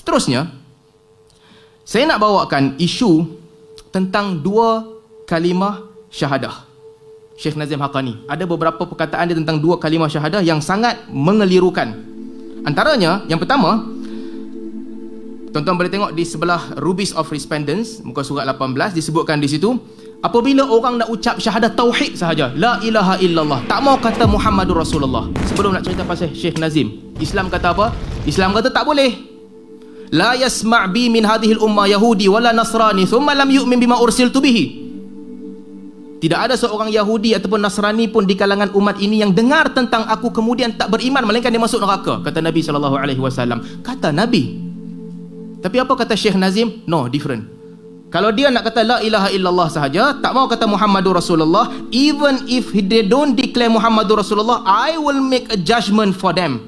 Seterusnya, saya nak bawakan isu tentang dua kalimah syahadah Syekh Nazim Haqqani. Ada beberapa perkataan dia tentang dua kalimah syahadah yang sangat mengelirukan. Antaranya, yang pertama, tuan-tuan boleh tengok di sebelah Rubies of Respondents, muka surat 18, disebutkan di situ, apabila orang nak ucap syahadah tauhid sahaja, la ilaha illallah, tak mau kata Muhammadur Rasulullah. Sebelum nak cerita pasal Syekh Nazim, Islam kata apa? Islam kata tak boleh. La yasma' bi min hadhil ummah yahudi wala nasrani thumma lam yu'min bima ursiltu bihi. Tidak ada seorang Yahudi ataupun Nasrani pun di kalangan umat ini yang dengar tentang aku kemudian tak beriman, melainkan dia masuk neraka, kata Nabi SAW. Kata Nabi. Tapi apa kata Syekh Nazim? No, different. Kalau dia nak kata la ilaha illallah sahaja, tak mau kata Muhammadur Rasulullah, even if they don't declare Muhammadur Rasulullah, I will make a judgment for them.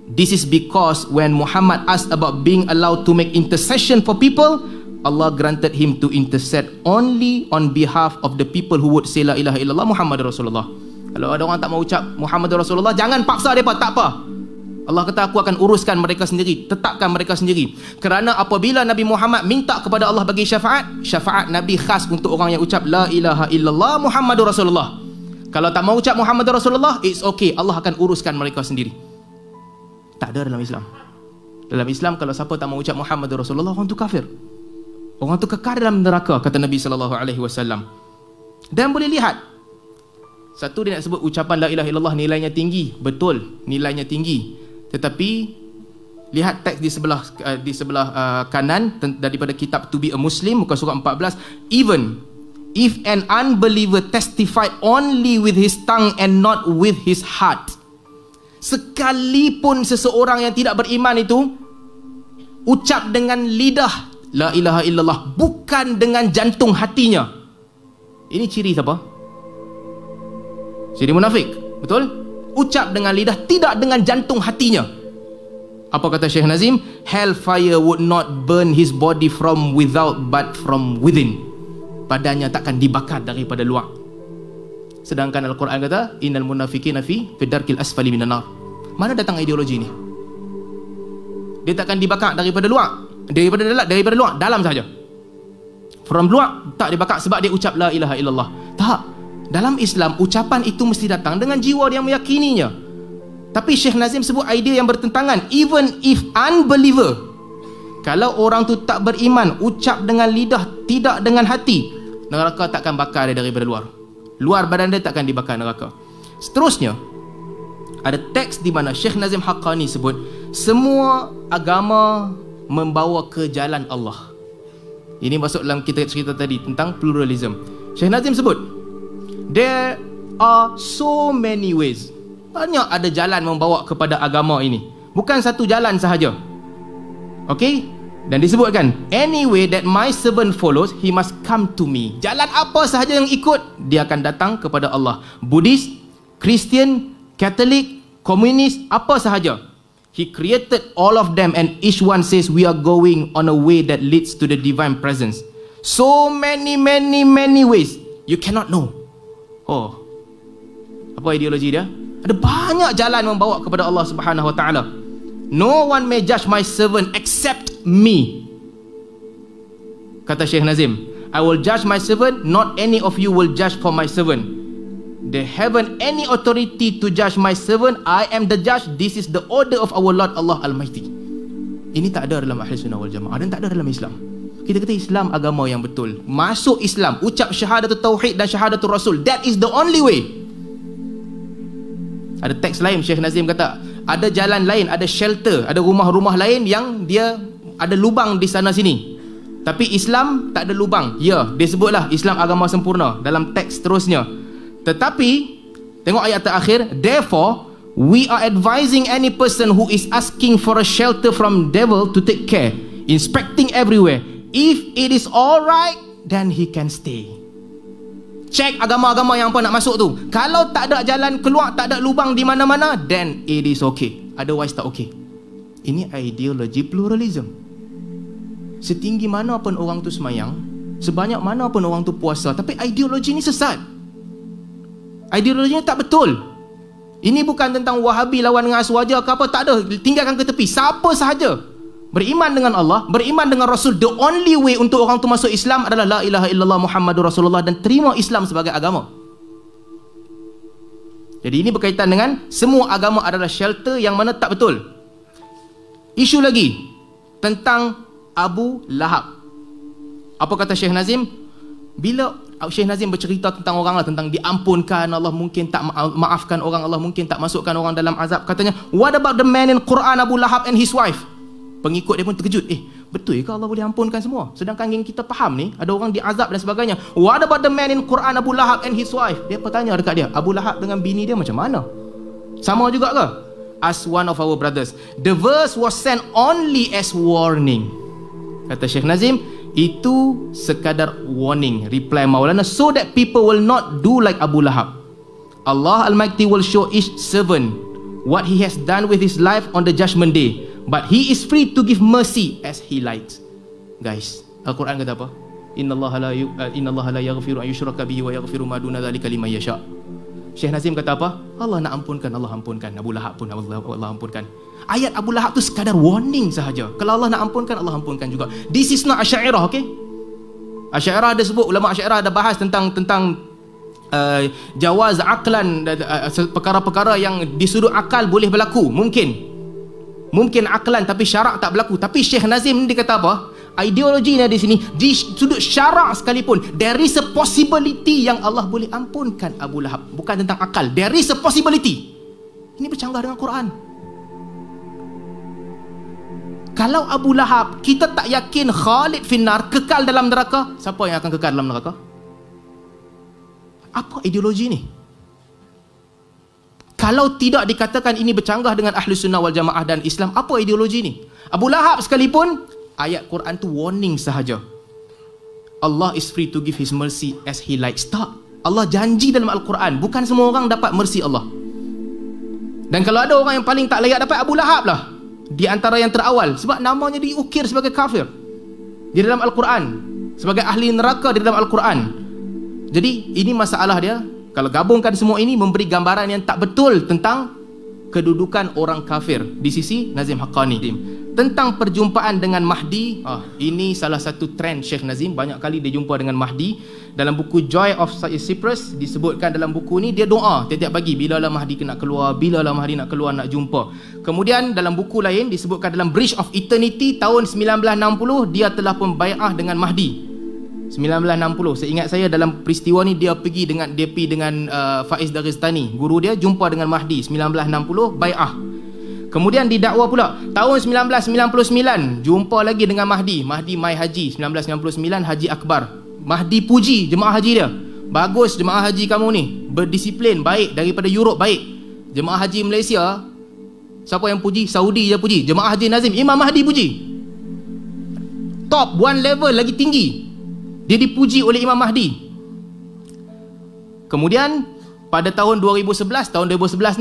This is because when Muhammad asked about being allowed to make intercession for people, Allah granted him to intercede only on behalf of the people who would say la ilaha illallah Muhammadur Rasulullah. Kalau ada orang tak mau ucap Muhammadur Rasulullah, jangan paksa mereka, tak apa. Allah kata aku akan uruskan mereka sendiri, tetapkan mereka sendiri. Kerana apabila Nabi Muhammad minta kepada Allah bagi syafaat, syafaat Nabi khas untuk orang yang ucap la ilaha illallah Muhammadur Rasulullah. Kalau tak mau ucap Muhammadur Rasulullah, it's okay, Allah akan uruskan mereka sendiri. Tak ada dalam Islam. Dalam Islam, kalau siapa tak mau ucap Muhammadur Rasulullah, orang tu kafir. Orang tu kekal dalam neraka, kata Nabi SAW. Dan boleh lihat, satu dia nak sebut ucapan la ilaha illallah nilainya tinggi. Betul, nilainya tinggi. Tetapi lihat teks di sebelah kanan daripada kitab To Be a Muslim, muka surat 14. Even if an unbeliever testified only with his tongue and not with his heart, sekalipun seseorang yang tidak beriman itu ucap dengan lidah la ilaha illallah, bukan dengan jantung hatinya. Ini ciri siapa? Ciri munafik. Betul? Ucap dengan lidah, tidak dengan jantung hatinya. Apa kata Syekh Nazim? Hellfire would not burn his body from without but from within. Badannya takkan dibakar daripada luar. Sedangkan Al-Quran kata innal munafiqina fi darkil asfali minan nar. Mana datang ideologi ni? Dia takkan dibakar daripada luar, daripada luar, dalam saja. From luar tak dibakar sebab dia ucap la ilaha illallah. Tak. Dalam Islam ucapan itu mesti datang dengan jiwa yang meyakininya. Tapi Syekh Nazim sebut idea yang bertentangan. Even if unbeliever, kalau orang tu tak beriman, ucap dengan lidah, tidak dengan hati, neraka takkan bakar dia daripada luar. Luar badan dia takkan dibakar neraka. Seterusnya, ada teks di mana Syekh Nazim Haqqani sebut semua agama membawa ke jalan Allah. Ini masuk dalam kita cerita tadi tentang pluralism. Syekh Nazim sebut there are so many ways. Banyak ada jalan membawa kepada agama ini, bukan satu jalan sahaja. Okey? Dan disebutkan any way that my servant follows, he must come to me. Jalan apa sahaja yang ikut, dia akan datang kepada Allah. Buddhist, Christian, Catholic, Komunis, apa sahaja, He created all of them and each one says we are going on a way that leads to the divine presence. So many ways. You cannot know. Oh, apa ideologi dia? Ada banyak jalan membawa kepada Allah Subhanahu Wa Taala. No one may judge my servant except me. Kata Syekh Nazim, I will judge my servant, not any of you will judge for my servant. They haven't any authority to judge my servant. I am the judge. This is the order of our Lord Allah Almighty. Ini tak ada dalam Ahli Sunnah wal Jamaah dan tak ada dalam Islam. Kita kata Islam agama yang betul. Masuk Islam, ucap syahadatul tauhid dan syahadatul rasul. That is the only way. Ada teks lain Syekh Nazim kata, ada jalan lain, ada shelter, ada rumah-rumah lain yang dia ada lubang di sana sini. Tapi Islam tak ada lubang. Ya, dia sebutlah Islam agama sempurna dalam teks terusnya. Tetapi tengok ayat terakhir, therefore we are advising any person who is asking for a shelter from devil to take care, inspecting everywhere. If it is alright, then he can stay. Cek agama-agama yang apa nak masuk tu. Kalau tak ada jalan keluar, tak ada lubang di mana-mana, then it is okay. Otherwise tak okay. Ini ideologi pluralism. Setinggi mana pun orang tu semayang, sebanyak mana pun orang tu puasa, tapi ideologi ni sesat. Ideologinya tak betul. Ini bukan tentang Wahabi lawan dengan Aswaja ke apa, tak ada. Tinggalkan ke tepi. Siapa sahaja Beriman dengan Allah, beriman dengan Rasul. The only way untuk orang tu masuk Islam adalah la ilaha illallah Muhammadur Rasulullah, dan terima Islam sebagai agama. Jadi ini berkaitan dengan semua agama adalah shelter yang mana tak betul. Isu lagi tentang Abu Lahab. Apa kata Syekh Nazim? Bila Syekh Nazim bercerita tentang orang lah, tentang diampunkan, Allah mungkin tak maafkan orang, Allah mungkin tak masukkan orang dalam azab. Katanya, what about the man in Quran, Abu Lahab and his wife? Pengikut dia pun terkejut. Betul ke Allah boleh ampunkan semua? Sedangkan yang kita faham ni, ada orang diazab dan sebagainya. What about the man in Quran, Abu Lahab and his wife? Dia bertanya dekat dia, Abu Lahab dengan bini dia macam mana? Sama juga ke? As one of our brothers, the verse was sent only as warning. Kata Syekh Nazim, itu sekadar warning, reply Maulana, so that people will not do like Abu Lahab. Allah Almighty will show each servant what he has done with his life on the judgment day, but he is free to give mercy as he likes. Guys, Al-Quran kata apa? Innallaha la yaghfiru an yushraka bihi wa yaghfiru ma duna dzalika liman yasha. Syekh Nazim kata apa? Allah nak ampunkan, Allah ampunkan. Abu Lahab pun Allah ampunkan. Ayat Abu Lahab tu sekadar warning sahaja. Kalau Allah nak ampunkan, Allah ampunkan juga. This is not Asy'ariyah, okay? Asy'ariyah ada sebut, ulama Asy'ariyah ada bahas tentang jawaz aklan, perkara-perkara yang di sudut akal boleh berlaku, mungkin aklan, tapi syarak tak berlaku. Tapi Syekh Nazim ni dia kata apa? Ideologi ni di sini, di sudut syarak sekalipun, there is a possibility yang Allah boleh ampunkan Abu Lahab. Bukan tentang akal, there is a possibility. Ini bercanggah dengan Quran. Kalau Abu Lahab kita tak yakin Khalid finnar, kekal dalam neraka, siapa yang akan kekal dalam neraka? Apa ideologi ni? Kalau tidak dikatakan ini bercanggah dengan Ahlus Sunnah wal Jamaah dan Islam, apa ideologi ni? Abu Lahab sekalipun, ayat Quran tu warning sahaja. Allah is free to give his mercy as he likes. Tak. Allah janji dalam Al-Quran, bukan semua orang dapat mercy Allah. Dan kalau ada orang yang paling tak layak dapat, Abu Lahab lah, di antara yang terawal, sebab namanya diukir sebagai kafir di dalam Al-Quran, sebagai ahli neraka di dalam Al-Quran. Jadi ini masalah dia. Kalau gabungkan semua ini, memberi gambaran yang tak betul tentang kedudukan orang kafir di sisi Nazim Haqqani. Tentang perjumpaan dengan Mahdi, ini salah satu trend Syekh Nazim. Banyak kali dia jumpa dengan Mahdi. Dalam buku Joy of Cyprus disebutkan, dalam buku ni dia doa tiap-tiap pagi, bilalah Mahdi nak keluar, bilalah Mahdi nak keluar, nak jumpa. Kemudian dalam buku lain disebutkan, dalam Bridge of Eternity tahun 1960, dia telah pun bai'ah dengan Mahdi. 1960, seingat saya dalam peristiwa ni dia pergi dengan Faiz Daristani, guru dia, jumpa dengan Mahdi 1960, bai'ah. Kemudian didakwa pula tahun 1999, jumpa lagi dengan Mahdi mai haji 1999, Haji Akbar. Mahdi puji jemaah haji dia, bagus jemaah haji kamu ni, berdisiplin, baik, daripada Europe baik. Jemaah haji Malaysia, siapa yang puji? Saudi je puji. Jemaah haji Nazim, Imam Mahdi puji, top one level lagi tinggi, dia dipuji oleh Imam Mahdi. Kemudian pada tahun 2011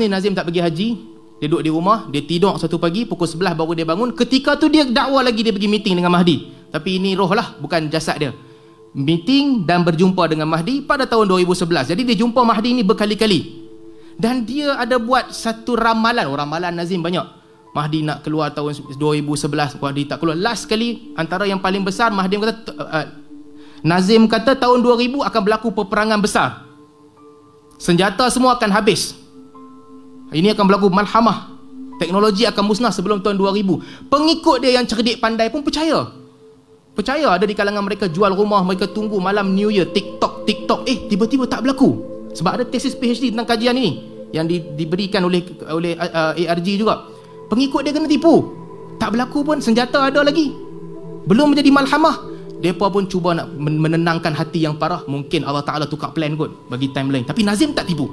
ni Nazim tak pergi haji. Dia duduk di rumah, dia tidur satu pagi, pukul 11 baru dia bangun. Ketika tu dia dakwa lagi, dia pergi meeting dengan Mahdi. Tapi ini roh lah, bukan jasad dia. Meeting dan berjumpa dengan Mahdi pada tahun 2011. Jadi dia jumpa Mahdi ini berkali-kali. Dan dia ada buat satu ramalan. Ramalan Nazim banyak. Mahdi nak keluar tahun 2011, Mahdi tak keluar. Last kali, antara yang paling besar, Mahdi kata, Nazim kata tahun 2000 akan berlaku peperangan besar. Senjata semua akan habis. Ini akan berlaku malhamah. Teknologi akan musnah sebelum tahun 2000. Pengikut dia yang cerdik pandai pun percaya. Ada di kalangan mereka jual rumah, mereka tunggu malam New Year, TikTok. Tiba-tiba tak berlaku. Sebab ada tesis PhD tentang kajian ini yang diberikan oleh ARG juga. Pengikut dia kena tipu. Tak berlaku pun, senjata ada lagi. Belum menjadi malhamah. Mereka pun cuba nak menenangkan hati yang parah. Mungkin Allah Ta'ala tukar plan kot, bagi timeline. Tapi Nazim tak tipu.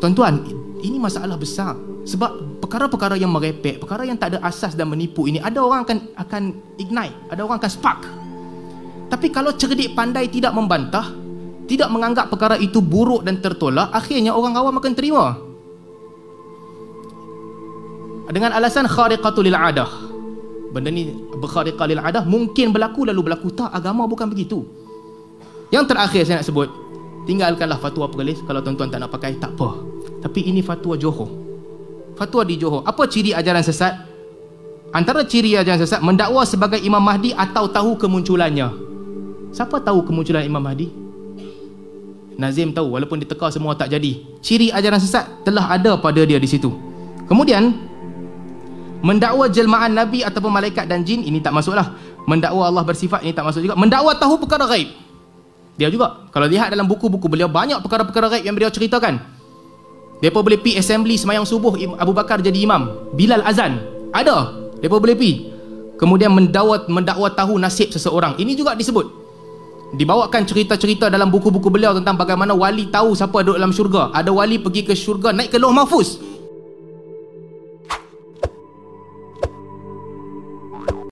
Tuan-tuan, ini masalah besar. Sebab perkara-perkara yang merepek, perkara yang tak ada asas dan menipu ini, ada orang akan ignite, ada orang akan spark. Tapi kalau cerdik pandai tidak membantah, tidak menganggap perkara itu buruk dan tertolak, akhirnya orang awam akan terima dengan alasan khariqatul lil adah. Benda ni berkhariqah lil adah, mungkin berlaku lalu berlaku. Tak, agama bukan begitu. Yang terakhir saya nak sebut, tinggalkanlah fatwa Perlis. Kalau tuan-tuan tak nak pakai, tak apa. Tapi ini fatwa Johor. Fatwa di Johor. Apa ciri ajaran sesat? Antara ciri ajaran sesat, mendakwa sebagai Imam Mahdi atau tahu kemunculannya. Siapa tahu kemunculan Imam Mahdi? Nazim tahu, walaupun diteka semua tak jadi. Ciri ajaran sesat telah ada pada dia di situ. Kemudian mendakwa jelmaan Nabi ataupun malaikat dan jin, ini tak masuklah. Mendakwa Allah bersifat, ini tak masuk juga. Mendakwa tahu perkara gaib, dia juga. Kalau lihat dalam buku-buku beliau, banyak perkara-perkara gaib yang beliau ceritakan. Mereka boleh pergi assembly semayang subuh, Abu Bakar jadi imam, Bilal azan, ada. Mereka boleh pergi. Kemudian mendakwa tahu nasib seseorang, ini juga disebut. Dibawakan cerita-cerita dalam buku-buku beliau tentang bagaimana wali tahu siapa duduk dalam syurga. Ada wali pergi ke syurga, naik ke Lauh Mahfuz,